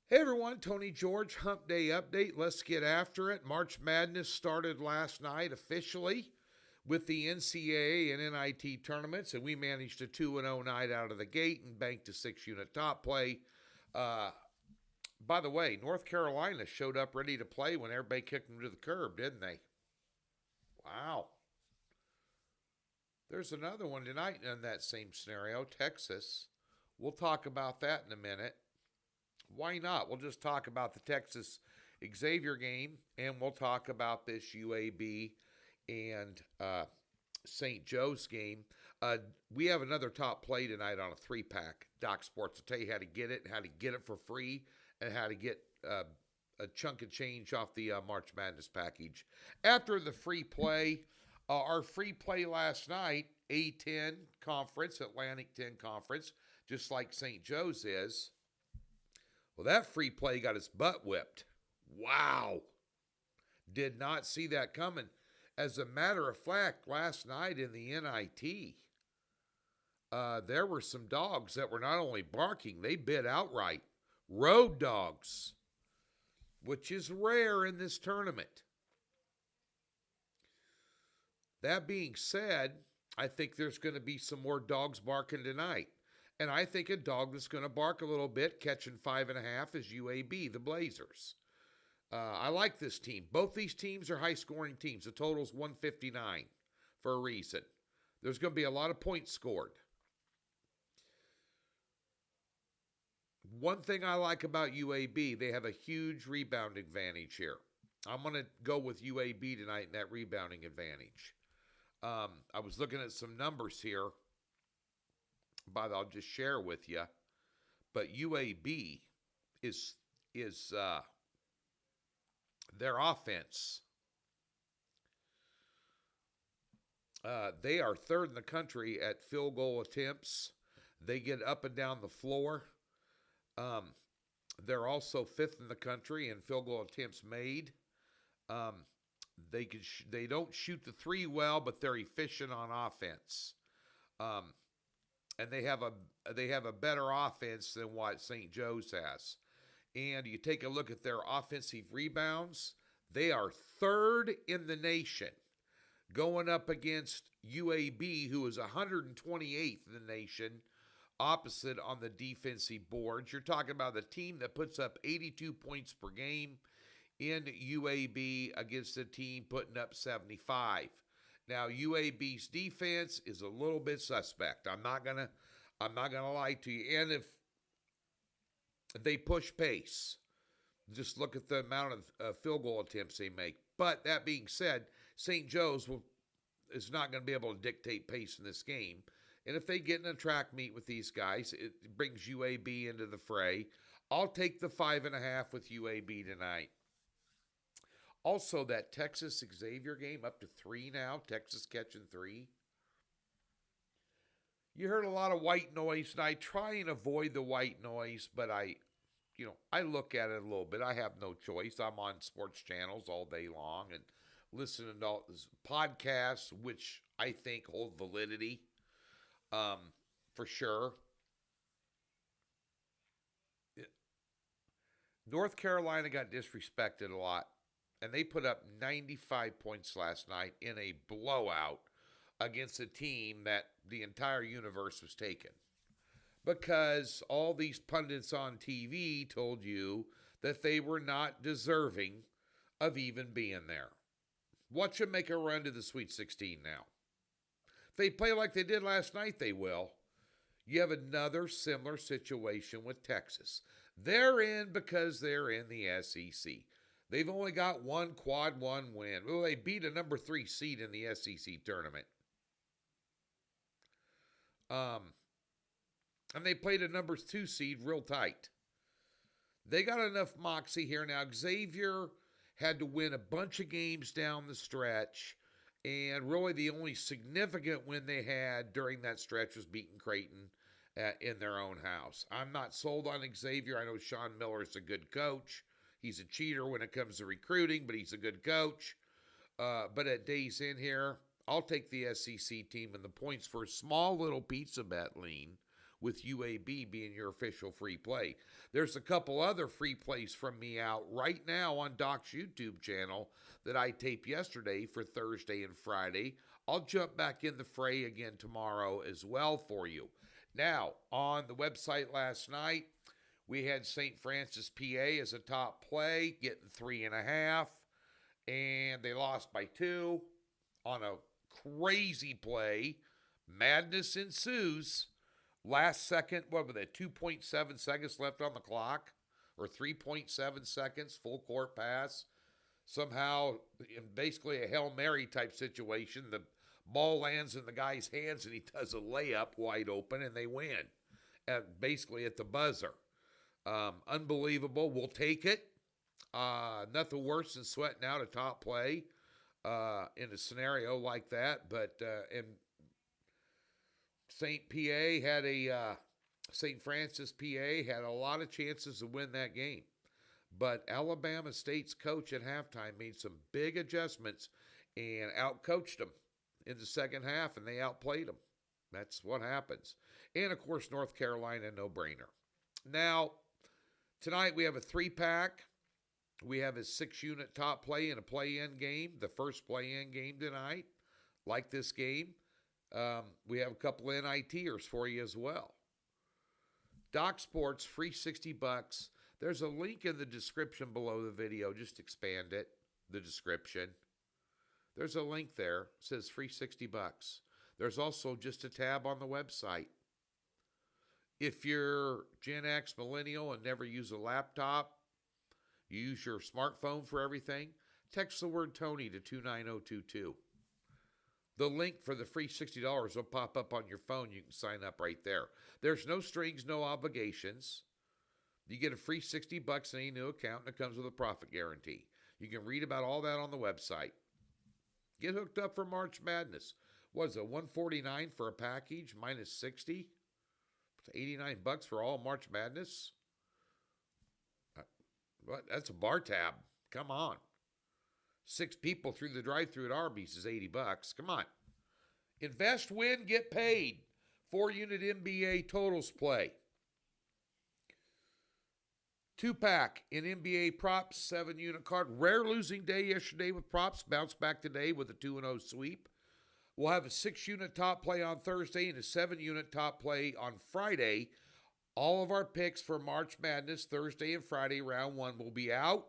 Hey everyone, Tony George, Hump Day Update. Let's get after it. March Madness started last night officially with the NCAA and NIT tournaments, and we managed a 2-0 night out of the gate and banked a 6-unit top play. Uh, by the way, North Carolina showed up ready to play when everybody kicked them to the curb, didn't they? Wow. There's another one tonight in that same scenario, Texas. We'll talk about that in a minute. Why not? We'll just talk about the Texas Xavier game, and we'll talk about this UAB and St. Joe's game. We have another top play tonight on a 3-pack. Doc Sports will tell you how to get it, and how to get it for free, and how to get a chunk of change off the March Madness package. After the free play, our free play last night, A10 Conference, Atlantic 10 Conference, just like St. Joe's is. Well, that free play got its butt whipped. Wow. Did not see that coming. As a matter of fact, last night in the NIT, there were some dogs that were not only barking, they bit outright. Road dogs, which is rare in this tournament. That being said, I think there's going to be some more dogs barking tonight. And I think a dog that's going to bark a little bit, catching 5.5, is UAB, the Blazers. I like this team. Both these teams are high-scoring teams. The total's 159 for a reason. There's going to be a lot of points scored. One thing I like about UAB, they have a huge rebound advantage here. I'm going to go with UAB tonight in that rebounding advantage. I was looking at some numbers here. But I'll just share with you. But UAB is their offense. They are third in the country at field goal attempts. They get up and down the floor. They're also fifth in the country in field goal attempts made. They don't shoot the three well, but they're efficient on offense. And they have a better offense than what St. Joe's has. And you take a look at their offensive rebounds, they are third in the nation, going up against UAB, who is 128th in the nation, opposite on the defensive boards. You're talking about the team that puts up 82 points per game in UAB against a team putting up 75. Now, UAB's defense is a little bit suspect. I'm not gonna lie to you. And if they push pace, just look at the amount of field goal attempts they make. But that being said, St. Joe's is not going to be able to dictate pace in this game. And if they get in a track meet with these guys, it brings UAB into the fray. I'll take the 5.5 with UAB tonight. Also, that Texas Xavier game up to 3 now. Texas catching 3. You heard a lot of white noise, and I try and avoid the white noise, but I look at it a little bit. I have no choice. I'm on sports channels all day long and listening to all this podcasts, which I think hold validity, for sure. North Carolina got disrespected a lot. And they put up 95 points last night in a blowout against a team that the entire universe was taken. Because all these pundits on TV told you that they were not deserving of even being there. Watch them make a run to the Sweet 16 now. If they play like they did last night, they will. You have another similar situation with Texas. They're in because they're in the SEC. They've only got one quad one win. Well, they beat a number 3 seed in the SEC tournament. And they played a number 2 seed real tight. They got enough moxie here. Now, Xavier had to win a bunch of games down the stretch. And really the only significant win they had during that stretch was beating Creighton in their own house. I'm not sold on Xavier. I know Sean Miller is a good coach. He's a cheater when it comes to recruiting, but he's a good coach. But at days in here, I'll take the SEC team and the points for a small little pizza bet lean with UAB being your official free play. There's a couple other free plays from me out right now on Doc's YouTube channel that I taped yesterday for Thursday and Friday. I'll jump back in the fray again tomorrow as well for you. Now, on the website last night, we had St. Francis, PA as a top play, getting 3.5, and they lost by 2 on a crazy play. Madness ensues. Last second, what was it, 2.7 seconds left on the clock, or 3.7 seconds, full court pass. Somehow, in basically a Hail Mary type situation, the ball lands in the guy's hands and he does a layup wide open and they win, basically at the buzzer. Unbelievable. We'll take it. Nothing worse than sweating out a top play in a scenario like that. But and St. Francis, PA had a lot of chances to win that game. But Alabama State's coach at halftime made some big adjustments and outcoached them in the second half, and they outplayed them. That's what happens. And, of course, North Carolina, no-brainer. Now, tonight we have a 3-pack. We have a 6-unit top play in a play-in game, the first play-in game tonight. Like this game. We have a couple NITers for you as well. Doc Sports, free $60. There's a link in the description below the video. Just expand it, the description. There's a link there. It says free $60. There's also just a tab on the website. If you're Gen X, millennial, and never use a laptop, you use your smartphone for everything, text the word Tony to 29022. The link for the free $60 will pop up on your phone. You can sign up right there. There's no strings, no obligations. You get a free $60 in any new account, and it comes with a profit guarantee. You can read about all that on the website. Get hooked up for March Madness. What is it, $149 for a package minus $60? It's $89 for all March Madness? What? That's a bar tab. Come on. 6 people through the drive-thru at Arby's is $80. Come on. Invest, win, get paid. 4-unit NBA totals play. 2-pack in NBA props, 7-unit card. Rare losing day yesterday with props. Bounce back today with a 2-0 sweep. We'll have a 6-unit top play on Thursday and a 7-unit top play on Friday. All of our picks for March Madness, Thursday and Friday, round 1, will be out,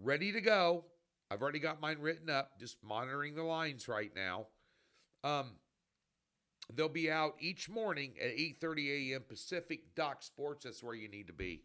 ready to go. I've already got mine written up, just monitoring the lines right now. They'll be out each morning at 8:30 a.m. Pacific. Doc Sports, that's where you need to be.